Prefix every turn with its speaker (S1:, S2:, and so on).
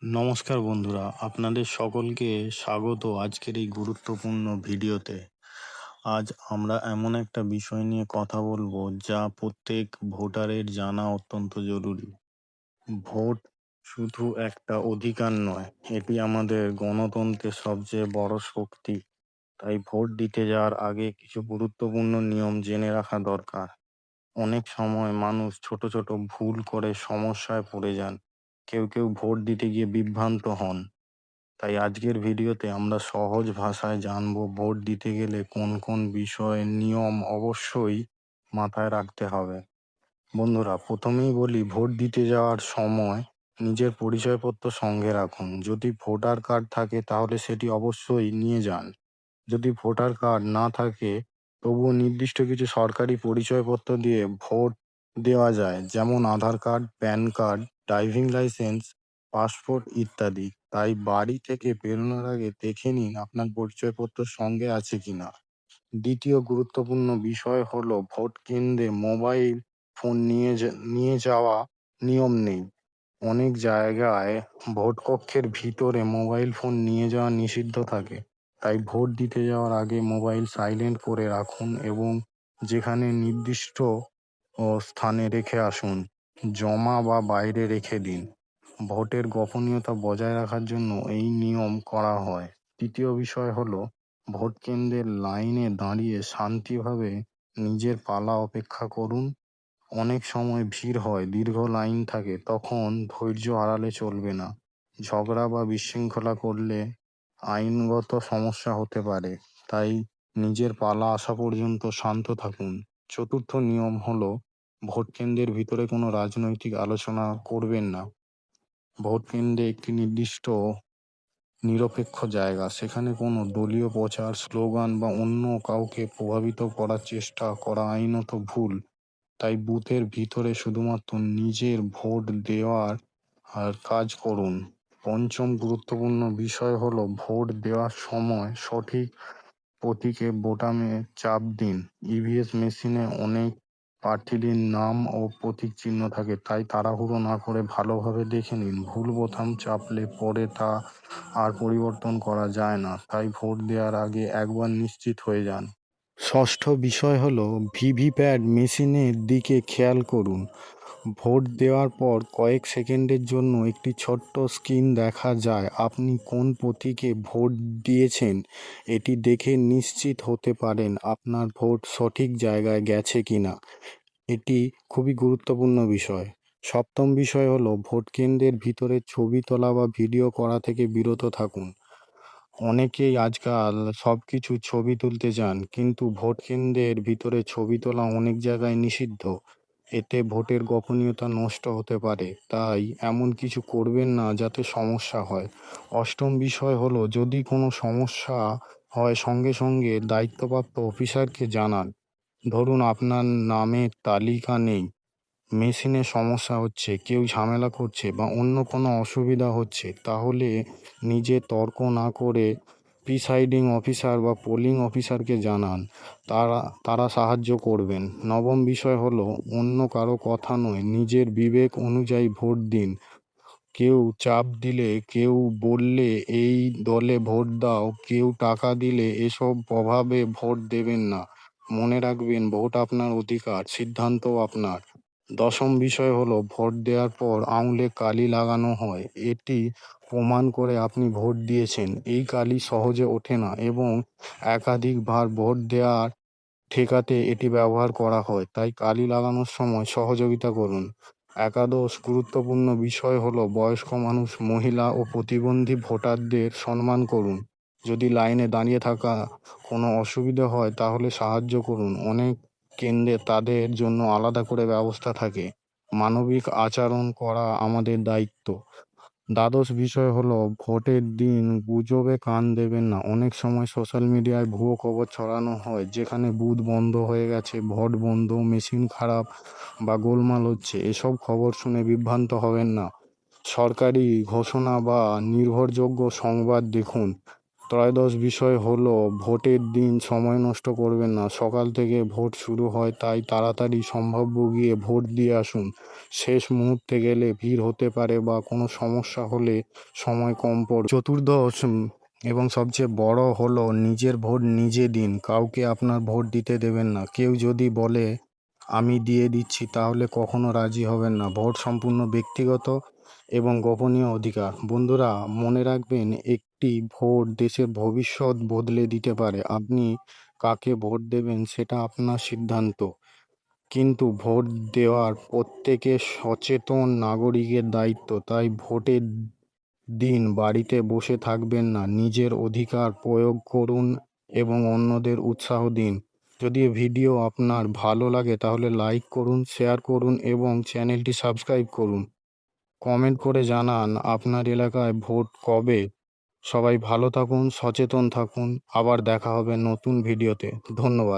S1: নমস্কার বন্ধুরা, আপনাদের সকলকে স্বাগত আজকের এই গুরুত্বপূর্ণ ভিডিওতে। আজ আমরা এমন একটা বিষয় নিয়ে কথা বলবো যা প্রত্যেক ভোটারের জানা অত্যন্ত জরুরি। ভোট শুধু একটা অধিকার নয়, এটি আমাদের গণতন্ত্রের সবচেয়ে বড় শক্তি। তাই ভোট দিতে যাওয়ার আগে কিছু গুরুত্বপূর্ণ নিয়ম জেনে রাখা দরকার। অনেক সময় মানুষ ছোট ছোট ভুল করে সমস্যায় পড়ে যান। কেউ কেউ ভোট দিতে গিয়ে বিভ্রান্ত হন। তাই আজকের ভিডিওতে আমরা সহজ ভাষায় জানবো ভোট দিতে গেলে কোন কোন বিষয়ে নিয়ম অবশ্যই মাথায় রাখতে হবে। বন্ধুরা, প্রথমেই বলি, ভোট দিতে যাওয়ার সময় নিজের পরিচয়পত্র সঙ্গে রাখুন। যদি ভোটার কার্ড থাকে তাহলে সেটি অবশ্যই নিয়ে যান। যদি ভোটার কার্ড না থাকে তবুও নির্দিষ্ট কিছু সরকারি পরিচয়পত্র দিয়ে ভোট দেওয়া যায়, যেমন Aadhaar card, PAN card, driving licence, passport ইত্যাদি। তাই বাড়ি থেকে বেরোনোর আগে দেখে নিন আপনার পরিচয়পত্র সঙ্গে আছে কিনা। দ্বিতীয় গুরুত্বপূর্ণ বিষয় হলো ভোট কেন্দ্রে মোবাইল ফোন নিয়ে যাওয়া নিয়ম নেই। অনেক জায়গায় ভোট কক্ষের ভিতরে মোবাইল ফোন নিয়ে যাওয়া নিষিদ্ধ থাকে। তাই ভোট দিতে যাওয়ার আগে মোবাইল সাইলেন্ট করে রাখুন এবং যেখানে নির্দিষ্ট স্থানে রেখে আসুন। জমা বা বাইরে রেখে দিন। ভোটের গোপনীয়তা বজায় রাখার জন্য এই নিয়ম করা হয়। তৃতীয় বিষয় হলো ভোট কেন্দ্রের লাইনে দাঁড়িয়ে শান্তিভাবে নিজের পালা অপেক্ষা করুন। অনেক সময় ভিড় হয়, দীর্ঘ লাইন থাকে, তখন ধৈর্য হারালে চলবে না। ঝগড়া বা বিশৃঙ্খলা করলে আইনগত সমস্যা হতে পারে। তাই নিজের পালা আসা পর্যন্ত শান্ত থাকুন। চতুর্থ নিয়ম হলো ভোট কেন্দ্রের ভিতরে কোনো রাজনৈতিক আলোচনা করবেন না। ভোট কেন্দ্রে একটি নির্দিষ্ট নিরপেক্ষ জায়গা, সেখানে কোনো দলীয় প্রচার, স্লোগান বা অন্য কাউকে প্রভাবিত করার চেষ্টা করা আইনত ভুল। তাই বুথের ভিতরে শুধুমাত্র নিজের ভোট দেওয়ার কাজ করুন। পঞ্চম গুরুত্বপূর্ণ বিষয় হলো ভোট দেওয়ার সময় সঠিক প্রতীকে বোতামে চাপ দিন। ইভিএস মেশিনে অনেক প্রার্থীদের নাম ও প্রতীক চিহ্ন থাকে, তাই তাড়াহুড়ো না করে ভালোভাবে দেখে নিন। ভুল বোতাম চাপলে পরে তা আর পরিবর্তন করা যায় না, তাই ভোট দেওয়ার আগে একবার নিশ্চিত হয়ে যান। ষষ্ঠ বিষয় হলো ভিভিপ্যাট মেশিনের দিকে খেয়াল করুন। ভোট দেওয়ার পর কয়েক সেকেন্ডের জন্য একটি ছোট্ট স্ক্রিন দেখা যায়। আপনি কোন প্রতীকে ভোট দিয়েছেন এটি দেখে নিশ্চিত হতে পারেন আপনার ভোট সঠিক জায়গায় গেছে কিনা। এটি খুবই গুরুত্বপূর্ণ বিষয়। সপ্তম বিষয় হলো ভোট কেন্দ্রের ভিতরে ছবি তোলা বা ভিডিও করা থেকে বিরত থাকুন। অনেকেই আজকাল সবকিছু ছবি তুলতে চান, কিন্তু ভোট কেন্দ্রের ভিতরে ছবি তোলা অনেক জায়গায় নিষিদ্ধ। এতে ভোটের গোপনীয়তা নষ্ট হতে পারে। তাই এমন কিছু করবেন না যাতে সমস্যা হয়। অষ্টম বিষয় হলো যদি কোনো সমস্যা হয় সঙ্গে সঙ্গে দায়িত্বপ্রাপ্ত অফিসারকে জানান। ধরুন আপনার নামের তালিকা নেই, মেশিনে সমস্যা হচ্ছে, কেউ ঝামেলা করছে বা অন্য কোনো অসুবিধা হচ্ছে, তাহলে নিজে তর্ক না করে প্রিসাইডিং অফিসার বা পোলিং অফিসারকে জানান। তারা সাহায্য করবেন। নবম বিষয় হলো অন্য কারো কথা নয়, নিজের বিবেক অনুযায়ী ভোট দিন। কেউ চাপ দিলে, কেউ বললে এই দলে ভোট দাও, কেউ টাকা দিলে এসব প্রভাবে ভোট দেবেন না। মনে রাখবেন, ভোট আপনার অধিকার, সিদ্ধান্তও আপনার। দশম বিষয় হলো ভোট দেওয়ার পর আঙুলে কালি লাগানো হয়। এটি প্রমাণ করে আপনি ভোট দিয়েছেন। এই কালি সহজে ওঠে না এবং একাধিকবার ভোট দেওয়ার ঠেকাতে এটি ব্যবহার করা হয়। তাই কালি লাগানোর সময় সহযোগিতা করুন। একাদশ গুরুত্বপূর্ণ বিষয় হলো বয়স্ক মানুষ, মহিলা ও প্রতিবন্ধী ভোটারদের সম্মান করুন। যদি লাইনে দাঁড়িয়ে থাকা কোনো অসুবিধা হয় তাহলে সাহায্য করুন। অনেক কেন্দ্রে তাদের জন্য আলাদা করে ব্যবস্থা থাকে। মানবিক আচরণ করা আমাদের দায়িত্ব। দ্বাদশ বিষয় হলো ভোটের দিন গুজবে কান দেবেন না। অনেক সময় সোশ্যাল মিডিয়ায় ভুয়ো খবর ছড়ানো হয়, যেখানে বুথ বন্ধ হয়ে গেছে, ভোট বন্ধ, মেশিন খারাপ বা গোলমাল হচ্ছে। এসব খবর শুনে বিভ্রান্ত হবেন না। সরকারি ঘোষণা বা নির্ভরযোগ্য সংবাদ দেখুন। ত্রয়োদশ বিষয় হলো ভোটের দিন সময় নষ্ট করবেন না। সকাল থেকে ভোট শুরু হয়, তাই তাড়াতাড়ি সম্ভাব্য গিয়ে ভোট দিয়ে আসুন। শেষ মুহূর্তে গেলে ভিড় হতে পারে বা কোনো সমস্যা হলে সময় কম পড়বে। চতুর্দশ এবং সবচেয়ে বড় হলো নিজের ভোট নিজে দিন। কাউকে আপনার ভোট দিতে দেবেন না। কেউ যদি বলে আমি দিয়ে দিচ্ছি, তাহলে কখনো রাজি হবেন না। ভোট সম্পূর্ণ ব্যক্তিগত এবং গোপনীয় অধিকার। বন্ধুরা, মনে রাখবেন, একটি ভোট দেশের ভবিষ্যৎ বদলে দিতে পারে। আপনি কাকে ভোট দেবেন সেটা আপনার সিদ্ধান্ত, কিন্তু ভোট দেওয়ার প্রত্যেকের সচেতন নাগরিকের দায়িত্ব। তাই ভোটের দিন বাড়িতে বসে থাকবেন না, নিজের অধিকার প্রয়োগ করুন এবং অন্যদের উৎসাহ দিন। যদি ভিডিও আপনার ভালো লাগে তাহলে লাইক করুন, শেয়ার করুন এবং চ্যানেলটি সাবস্ক্রাইব করুন। কমেন্ট করে জানান আপনার এলাকায় ভোট কবে। সবাই ভালো থাকুন, সচেতন থাকুন। আবার দেখা হবে নতুন ভিডিওতে। ধন্যবাদ।